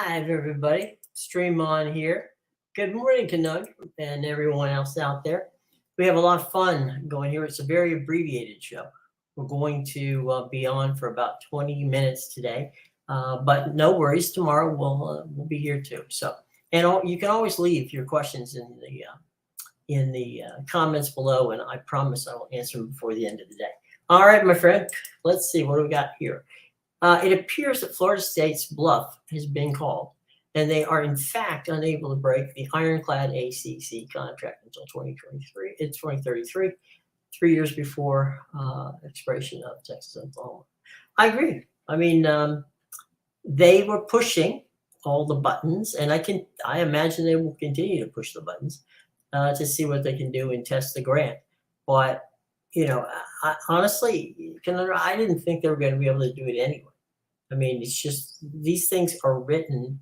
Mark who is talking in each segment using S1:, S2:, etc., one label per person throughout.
S1: live, everybody. Stream on here. Good morning, Canug, and everyone else out there. We have a lot of fun going here. It's a very abbreviated show. We're going to be on for about 20 minutes today, but no worries. Tomorrow we'll be here too. So, and you can always leave your questions in the comments below, and I promise I will answer them before the end of the day. All right, my friend. Let's see what do we got here. It appears that Florida State's bluff has been called, and they are in fact unable to break the ironclad ACC contract until 2023. It's 2033, 3 years before expiration of Texas Oklahoma. I agree. I mean, they were pushing all the buttons, and I imagine they will continue to push the buttons to see what they can do and test the grant. But honestly, I didn't think they were going to be able to do it anyway. I mean, it's just these things are written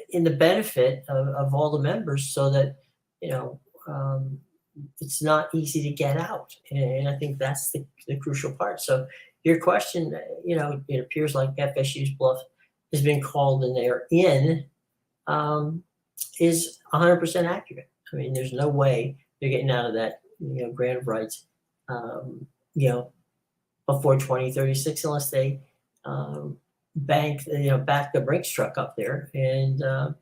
S1: in the benefit of all the members, so that it's not easy to get out, and I think that's the crucial part. So your question, it appears like FSU's bluff has been called and they are in, is 100% accurate. I mean, there's no way they're getting out of that grant of rights, before 2036, unless they back the Brinks truck up there. And I'm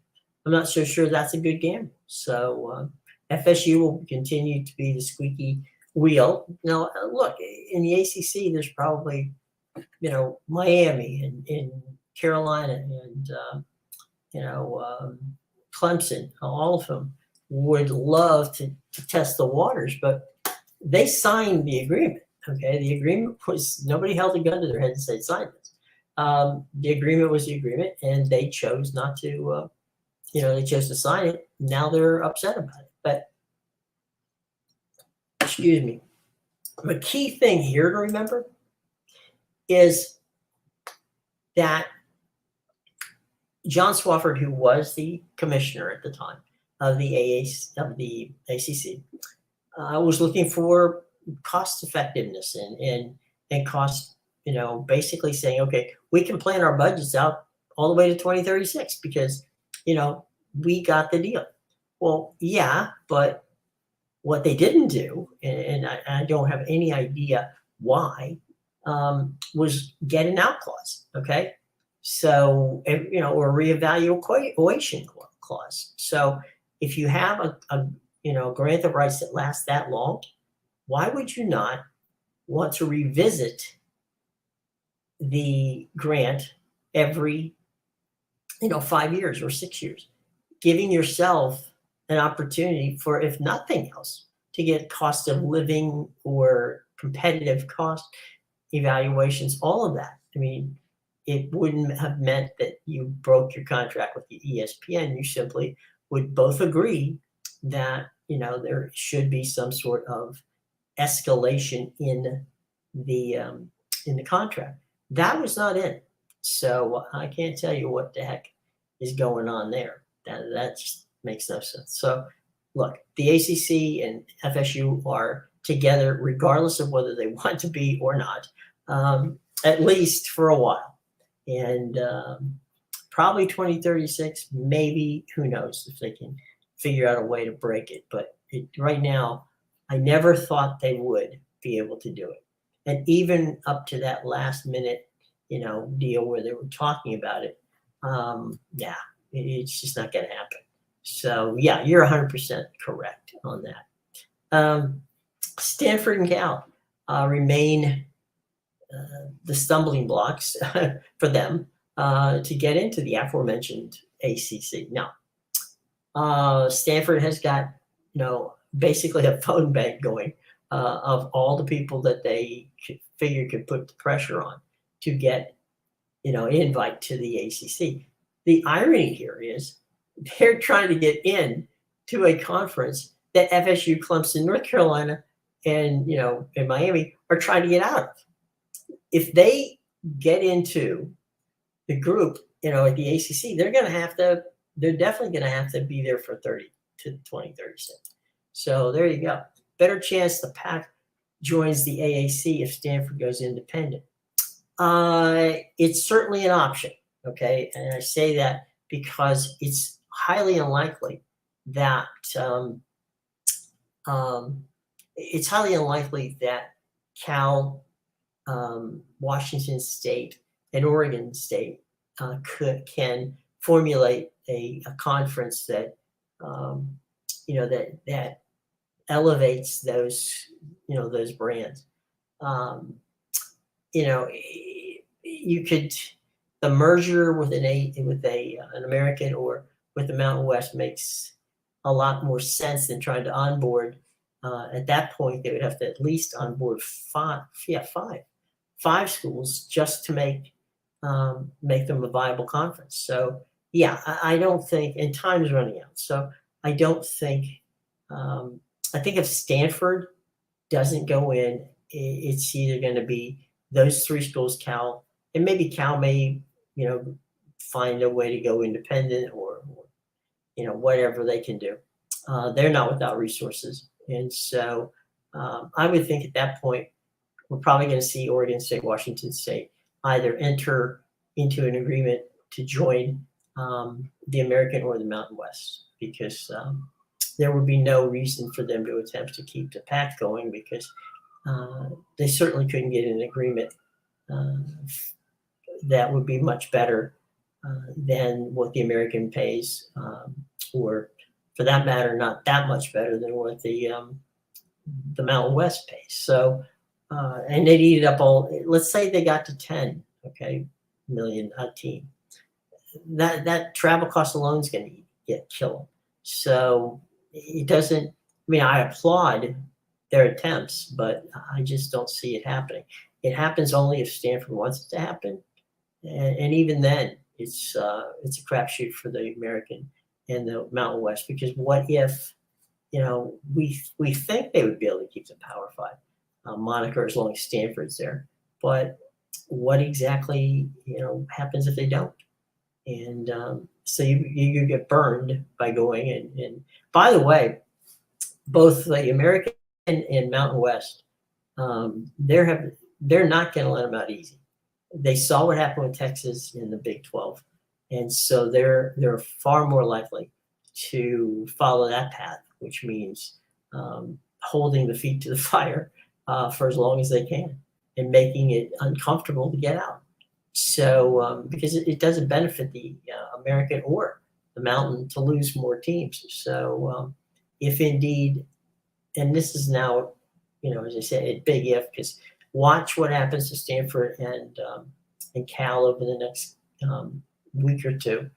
S1: not so sure that's a good gamble. So FSU will continue to be the squeaky wheel. Now, look, in the ACC, there's probably, Miami and Carolina and, Clemson, all of them would love to test the waters, but they signed the agreement. Okay, the agreement was, nobody held a gun to their head and said sign this. The agreement was the agreement, and they chose not to. They chose to sign it. Now they're upset about it. But excuse me, the key thing here to remember is that John Swofford, who was the commissioner at the time of the ACC, was looking for cost effectiveness and cost, basically saying, okay, we can plan our budgets out all the way to 2036 because, we got the deal. Well, yeah, but what they didn't do, and I don't have any idea why, was get an out clause. Okay. So, or reevaluation clause. So if you have a grant of rights that lasts that long, why would you not want to revisit the grant every, 5 years or 6 years, giving yourself an opportunity for, if nothing else, to get cost of living or competitive cost evaluations, all of that. I mean, it wouldn't have meant that you broke your contract with the ESPN. You simply would both agree that, there should be some sort of escalation in the contract. That was not in. So I can't tell you what the heck is going on there. That just makes no sense. So look, the ACC and FSU are together regardless of whether they want to be or not, at least for a while. And probably 2036, maybe, who knows if they can figure out a way to break it. But right now, I never thought they would be able to do it. And even up to that last minute, deal where they were talking about it, it's just not going to happen. So, yeah, you're 100% correct on that. Stanford and Cal remain the stumbling blocks for them to get into the aforementioned ACC. Now, Stanford has got, basically a phone bank going of all the people that they could put the pressure on to get, an invite to the ACC. The irony here is they're trying to get in to a conference that FSU, Clemson, North Carolina, and, and Miami are trying to get out of. If they get into the group, at the ACC, they're definitely going to have to be there for 2036. So there you go. Better chance the Pac joins the AAC if Stanford goes independent. It's certainly an option. Okay, and I say that because it's highly unlikely that um, it's highly unlikely that Cal, Washington State, and Oregon State can formulate a conference that that elevates those brands. Um, you could the merger with an American or with the Mountain West makes a lot more sense than trying to onboard. At that point, they would have to at least onboard five schools just to make them a viable conference. So yeah, I don't think, and time's running out. So I don't think. I think if Stanford doesn't go in, it's either going to be those three schools, Cal, and maybe Cal may, find a way to go independent or whatever they can do. They're not without resources. And so I would think at that point, we're probably going to see Oregon State, Washington State either enter into an agreement to join the American or the Mountain West, because there would be no reason for them to attempt to keep the pack going, because they certainly couldn't get an agreement that would be much better than what the American pays, or for that matter, not that much better than what the Mountain West pays. So, and they'd eat it up all. Let's say they got to 10, million a team. That travel cost alone is going to get killed. So it doesn't. I mean, I applaud their attempts, but I just don't see it happening. It happens only if Stanford wants it to happen, and even then, it's a crapshoot for the American and the Mountain West, because what if we think they would be able to keep the Power Five moniker as long as Stanford's there, but what exactly happens if they don't? And so you get burned by going. And by the way, both the American and Mountain West, they're not going to let them out easy. They saw what happened with Texas in the Big 12, and so they're far more likely to follow that path, which means holding the feet to the fire for as long as they can and making it uncomfortable to get out. So because it doesn't benefit the American or the Mountain to lose more teams. So if indeed, and this is now, as I said, a big if, because watch what happens to Stanford and Cal over the next week or two.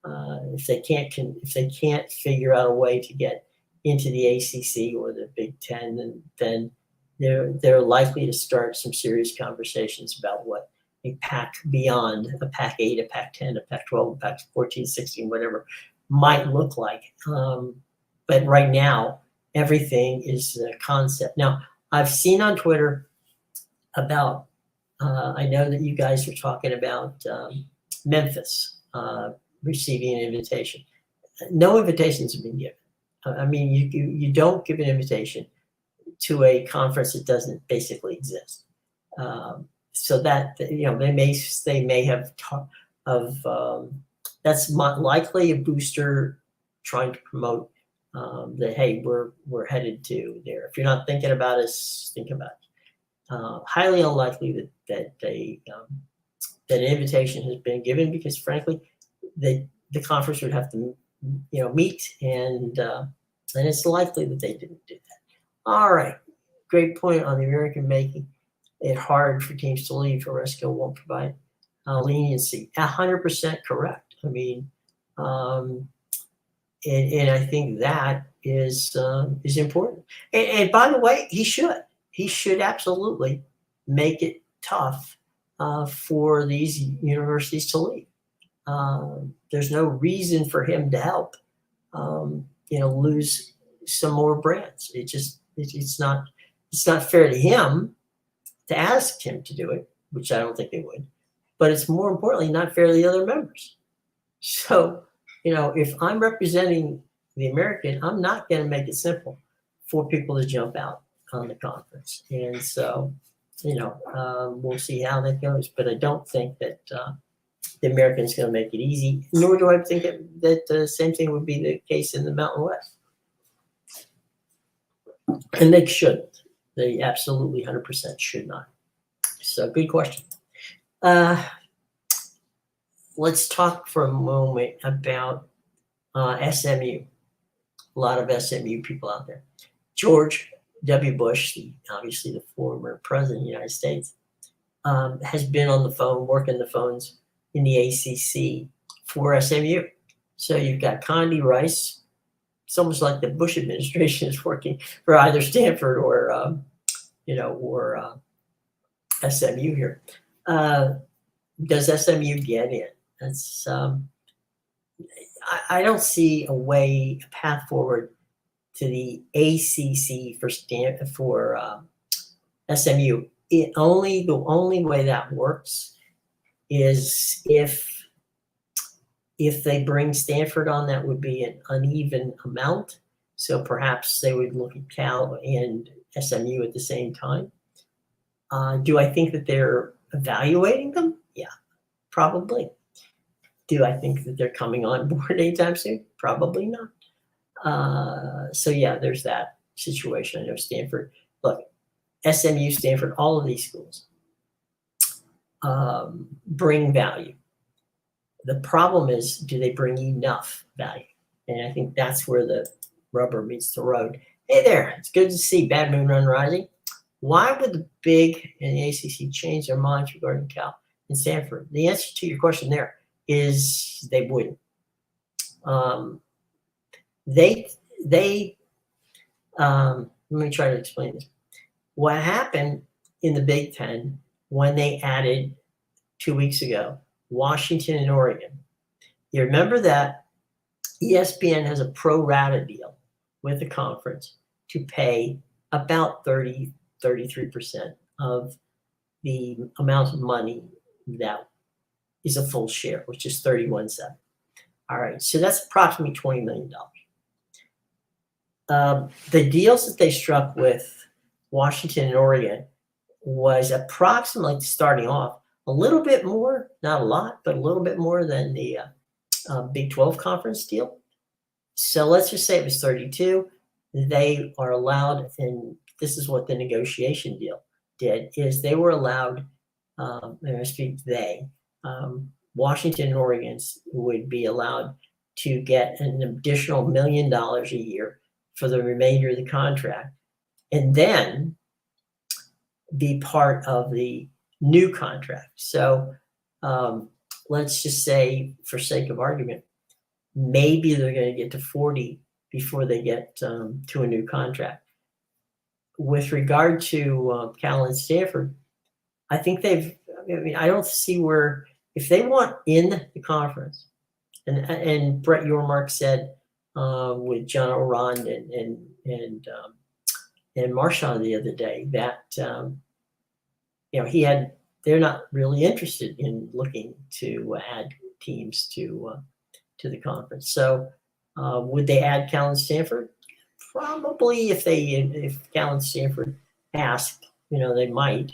S1: If they can't figure out a way to get into the ACC or the Big Ten, then they're likely to start some serious conversations about what a pack beyond a Pac 8, a Pac 10, a Pac 12, a Pac 14, 16, whatever might look like. But right now, everything is a concept. Now, I've seen on Twitter about, I know that you guys are talking about Memphis receiving an invitation. No invitations have been given. I mean, you don't give an invitation to a conference that doesn't basically exist. So that they may have talked of that's likely a booster trying to promote that, hey, we're headed to there. If you're not thinking about us, think about it. Highly unlikely that an invitation has been given, because frankly, the conference would have to meet, and it's likely that they didn't do that. All right, great point on the American making it hard for teams to leave. Oresco won't provide leniency. 100% correct. I mean, and I think that is important. And by the way, he should absolutely make it tough for these universities to leave. There's no reason for him to help lose some more brands. It's not fair to him to ask him to do it, which I don't think they would, but it's more importantly not fair to the other members. So, if I'm representing the American, I'm not going to make it simple for people to jump out on the conference. And so, we'll see how that goes, but I don't think that the American's going to make it easy. Nor do I think that the same thing would be the case in the Mountain West. And they shouldn't. They absolutely 100% should not. So good question. Let's talk for a moment about SMU. A lot of SMU people out there. George W. Bush, obviously the former president of the United States, has been on the phone, working the phones in the ACC for SMU. So you've got Condi Rice. It's almost like the Bush administration is working for either Stanford or SMU here. Does SMU get in? That's I don't see a path forward to the ACC for SMU. The only way that works is if they bring Stanford on, that would be an uneven amount. So perhaps they would look at Cal and SMU at the same time. Do I think that they're evaluating them? Yeah, probably. Do I think that they're coming on board anytime soon? Probably not. So yeah, there's that situation. I know Stanford, look, SMU, Stanford, all of these schools bring value. The problem is, do they bring enough value? And I think that's where the rubber meets the road. Hey there, it's good to see Bad Moon Run Rising. Why would the Big and the ACC change their minds regarding Cal and Stanford? The answer to your question there is they wouldn't. Let me try to explain this. What happened in the Big Ten when they added 2 weeks ago Washington and Oregon? You remember that ESPN has a pro rata deal with the conference to pay about 33% of the amount of money that is a full share, which is 31.7. All right, so that's approximately $20 million. The deals that they struck with Washington and Oregon was approximately, starting off, a little bit more, not a lot, but a little bit more than the Big 12 conference deal. So let's just say it was 32. They are allowed, and this is what the negotiation deal did, is they were allowed, and I speak they, Washington and Oregon would be allowed to get an additional $1 million a year for the remainder of the contract, and then be part of the new contract. So let's just say, for sake of argument, maybe they're going to get to 40 before they get to a new contract. With regard to Cal and Stanford, I think I don't see where, if they want in the conference, and Brett Yormark said with John O'Rond and Marshawn the other day that they're not really interested in looking to add teams to the conference. So would they add Cal and Stanford? Probably, if Cal and Stanford asked, they might,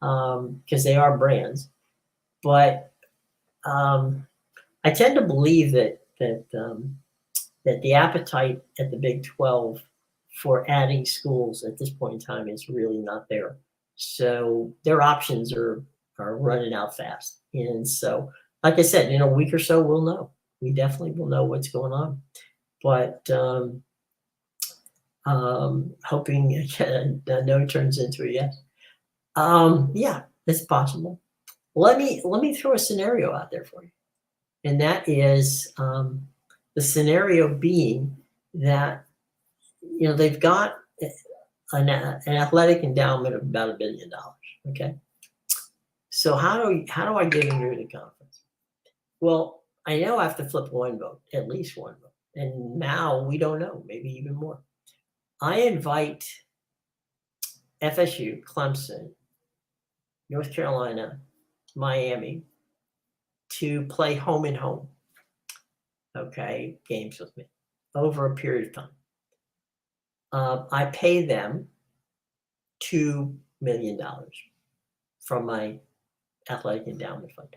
S1: because they are brands. But I tend to believe that the appetite at the Big 12 for adding schools at this point in time is really not there. So their options are running out fast. And so, like I said, in a week or so, we'll know. We definitely will know what's going on. But hoping a no turns into a yes. Yeah, it's possible. Let me throw a scenario out there for you. And that is the scenario being that, they've got an athletic endowment of about $1 billion. Okay. So how do I get into the conference? Well, I know I have to flip one vote, at least one vote. And now we don't know, maybe even more. I invite FSU, Clemson, North Carolina, Miami to play home and home, games with me over a period of time. I pay them $2 million from my athletic endowment fund.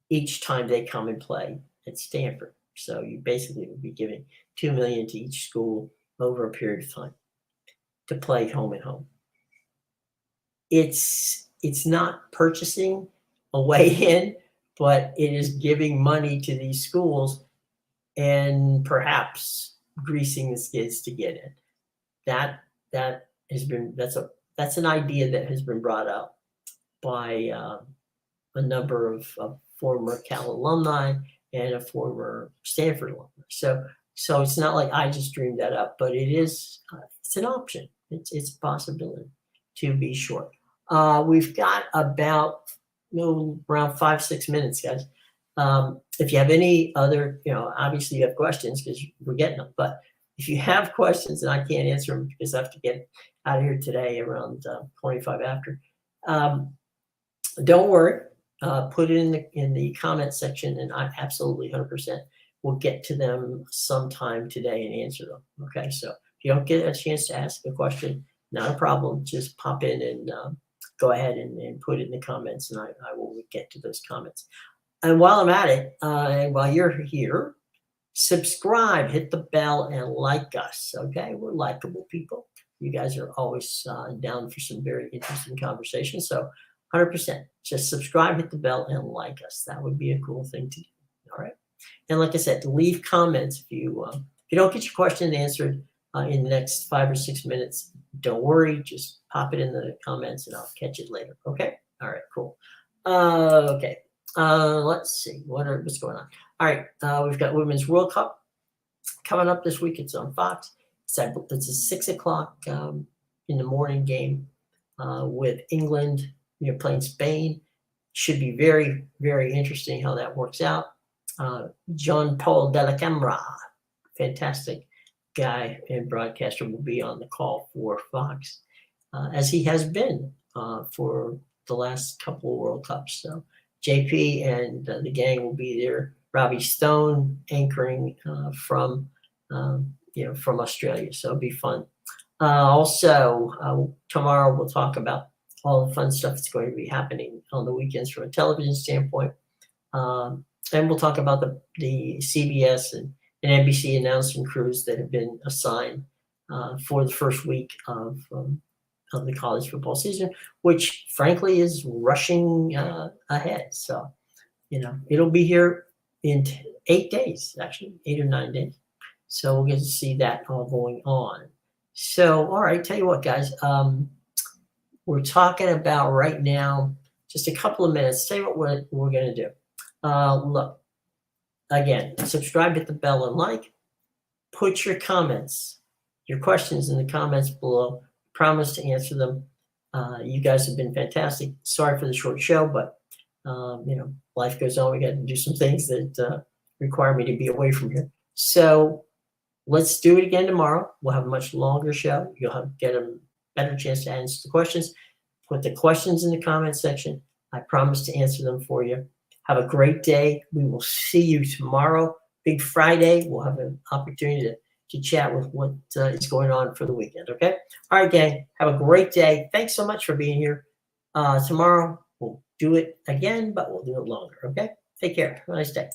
S1: each time they come and play at Stanford. So you basically would be giving $2 million to each school over a period of time to play home and home. It's not purchasing a way in, but it is giving money to these schools and perhaps greasing the skids to get in. That's an idea that has been brought up by a number of former Cal alumni and a former Stanford alumni. So it's not like I just dreamed that up, but it's an option. It's a possibility, to be sure. We've got about around 5-6 minutes, guys. If you have any other, obviously you have questions because we're getting them, but if you have questions and I can't answer them because I have to get out of here today around 25 after, don't worry. Put it in the comment section, and I absolutely 100% will get to them sometime today and answer them. Okay, so if you don't get a chance to ask a question, not a problem. Just pop in and go ahead and put it in the comments, and I will get to those comments. And while I'm at it, and while you're here, subscribe, hit the bell, and like us. Okay, we're likable people. You guys are always down for some very interesting conversations. So 100%, just subscribe, hit the bell, and like us. That would be a cool thing to do. All right. And like I said, leave comments if you don't get your question answered in the next 5 or 6 minutes. Don't worry, just pop it in the comments, and I'll catch it later. Okay. All right. Cool. Okay. Let's see what's going on. All right. We've got Women's World Cup coming up this week. It's on Fox. It's a 6 o'clock in the morning game with England. You're playing Spain. Should be very, very interesting how that works out. John-Paul Dellacamera, fantastic guy and broadcaster, will be on the call for Fox, as he has been for the last couple of World Cups. So JP and the gang will be there. Robbie Stone anchoring from Australia. So it'll be fun. Also, tomorrow we'll talk about all the fun stuff that's going to be happening on the weekends from a television standpoint. And we'll talk about the CBS and NBC announcing crews that have been assigned for the first week of the college football season, which frankly is rushing ahead. So, it'll be here in 8 days, actually, 8 or 9 days. So we'll get to see that all going on. So, all right, tell you what, guys, we're talking about right now, just a couple of minutes. Tell you what we're going to do. Look, again, subscribe, hit the bell, and like. Put your comments, your questions in the comments below. Promise to answer them. You guys have been fantastic. Sorry for the short show, but life goes on. We got to do some things that require me to be away from here. So let's do it again tomorrow. We'll have a much longer show. You'll get a better chance to answer the questions. Put the questions in the comment section. I promise to answer them for you. Have a great day. We will see you tomorrow. Big Friday. We'll have an opportunity to chat with what is going on for the weekend. Okay. All right, gang. Have a great day. Thanks so much for being here. Tomorrow we'll do it again, but we'll do it longer. Okay. Take care. Have a nice day.